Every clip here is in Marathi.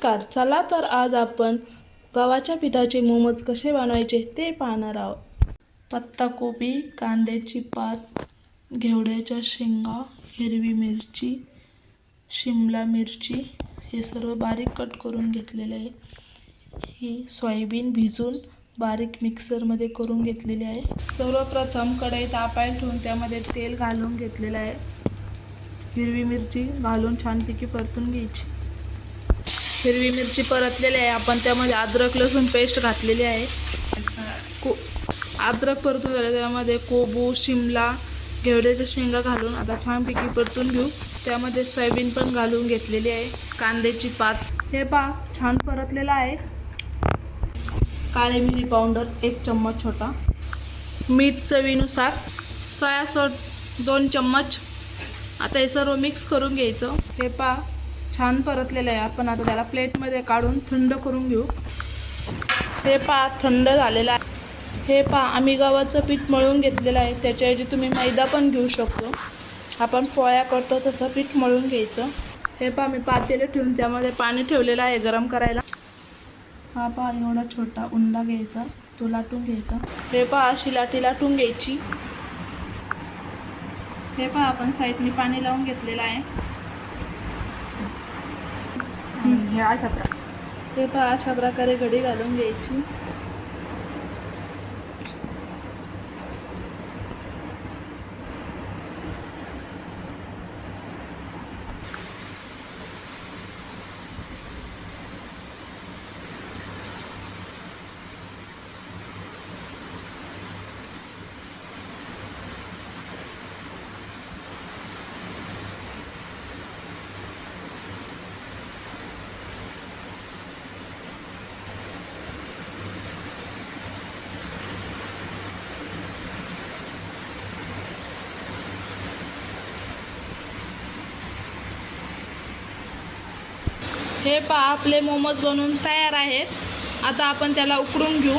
नमस्कार. चला तर आज आपण गव्हाच्या पिठाचे मोमोज कसे बनवायचे ते पाहणार आहोत. पत्ताकोबी, कांद्याची पात, घेवड्याच्या शेंगा, हिरवी मिरची, शिमला मिरची हे सर्व बारीक कट करून घेतलेले आहे. ही सोयाबीन भिजून बारीक मिक्सरमध्ये करून घेतलेली आहे. सर्वप्रथम कढई तापायला ठेवून त्यामध्ये तेल घालून घेतलेलं आहे. हिरवी मिरची घालून छानपैकी परतून घ्यायची. हिरवी मिरची परतलेली आहे. आपण त्यामध्ये अद्रक लसूण पेस्ट घातलेली आहे. अद्रक परतून झाले त्यामध्ये कोबू, शिमला, घेवड्याच्या शेंगा घालून आता छानपैकी परतून घेऊ. त्यामध्ये सोयाबीन पण घालून घेतलेली आहे. कांद्याची पात हे पहा छान परतलेला आहे. काळे मिरी पावडर 1 चम्मच छोटा, मीठ चवीनुसार, सोया सॉस 2 चम्मच. आता हे सर्व मिक्स करून घ्यायचं. हे पहा छान परतलेलं आहे. आपण आता त्याला प्लेटमध्ये काढून थंड करून घेऊ. हे पहा थंड झालेलं आहे. हे पहा आम्ही गव्हाचं पीठ मळून घेतलेलं आहे. त्याच्याऐवजी तुम्ही मैदा पण घेऊ शकतो. आपण पोळ्या करतो तसं पीठ मळून घ्यायचं. हे पहा मी पातेले ठेवून त्यामध्ये पाणी ठेवलेलं आहे गरम करायला. हा पहा एवढा छोटा उंडा घ्यायचा, तो लाटून घ्यायचा. हे पहा अशी लाटी लाटून घ्यायची. हे पहा आपण साईडने पाणी लावून घेतलेलं आहे. हे पहा अशा प्रकारे घडी घालून घ्यायची. हे पहा आपले मोमोज बनवून तयार आहेत. आता आपण त्याला उकडून घेऊ.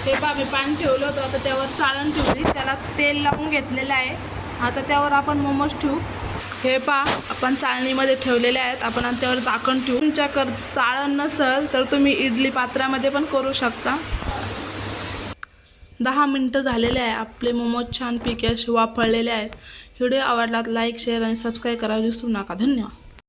हे पहा मी पाणी ठेवलं होतं, आता त्यावर चाळण ठेवली, त्याला तेल लावून घेतलेलं आहे. आता त्यावर आपण मोमोज ठेवू. हे पहा आपण चाळणीमध्ये ठेवलेले आहेत. आपण त्यावर झाकण ठेवू. तुमच्याकडे चाळण नसेल तर तुम्ही इडली पात्रामध्ये पण करू शकता. 10 मिनिटं झालेले आहे. आपले मोमोज छानपैकी असे वाफळलेले आहेत. व्हिडिओ आवडला तर लाईक, शेअर आणि सबस्क्राईब करायला विसरू नका. धन्यवाद.